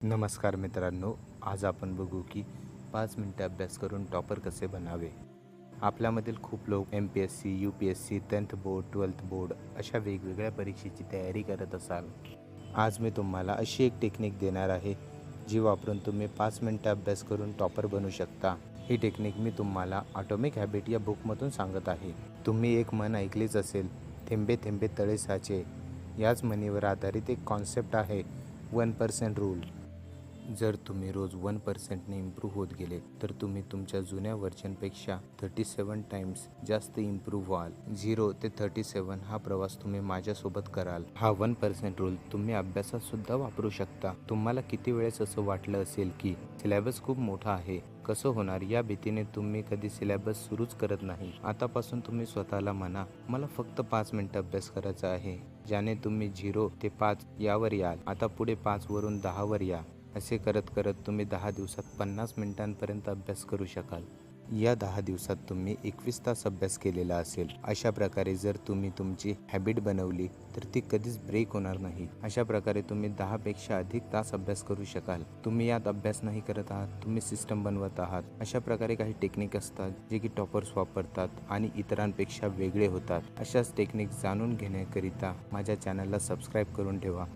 नमस्कार मित्रांनो, आज आपण बघू की 5 मिनिटे अभ्यास करून टॉपर कसे बनावे। आपल्यामधील खूप लोक MPSC, UPSC, 10th board, 12th board अशा वेगवेगळ्या परीक्षेची तयारी करत असाल। आज मी तुम्हाला अशी एक टेक्निक देणार आहे जी वापरून तुम्ही 5 मिनिटे अभ्यास करून टॉपर बनू शकता। ही टेक्निक मी तुम्हाला ॲटॉमिक हॅबिट या बुकमधून सांगत आहे। तुम्ही एक म्हण ऐकलीच असेल, थेंबे थेंबे तळे साचे। याच म्हणीवर आधारित एक कॉन्सेप्ट आहे 1% रूल। जर तुम्ही रोज 1%ने इम्प्रूव्ह होत गेले तर तुम्ही तुमच्या जुन्या व्हर्जनपेक्षा 37 टाइम्स जास्त इम्प्रूव्ह व्हाल। 0 ते 37 हा प्रवास तुम्ही माझ्यासोबत कराल। हा 1% रूल तुम्ही अभ्यासात सुद्धा वापरू शकता। तुम्हाला किती वेळेस असं वाटलं असेल की सिलेबस खूप मोठा आहे, कसं होणार या भीतीने तुम्ही कधी सिलेबस सुरूच करत नाही। आतापासून तुम्ही स्वतःला म्हणा, मला फक्त 5 मिनिटं अभ्यास करायचा आहे, ज्याने तुम्ही 0 ते 5 यावर याल। आता पुढे 5 वरून 10 वर या। असे करत करत तुम्ही 10 दिवसात 50 मिनिटांपर्यंत अभ्यास करू शकाल। या 10 दिवसात तुम्ही 21 तास अभ्यास केलेला असेल। अशा प्रकारे जर तुम्ही तुमची हॅबिट बनवली तर ती कधीच ब्रेक होणार नाही। अशा प्रकारे तुम्ही 10 पेक्षा अधिक तास अभ्यास करू शकाल। तुम्ही यात अभ्यास नाही करत आहात, तुम्ही सिस्टम बनवत आहात। अशा प्रकारे काही टेक्निक असतात जे की टॉपर्स वापरतात आणि इतरांपेक्षा वेगळे होतात। अशाच टेक्निक जाणून घेण्याकरिता माझ्या चॅनलला सबस्क्राईब करून ठेवा।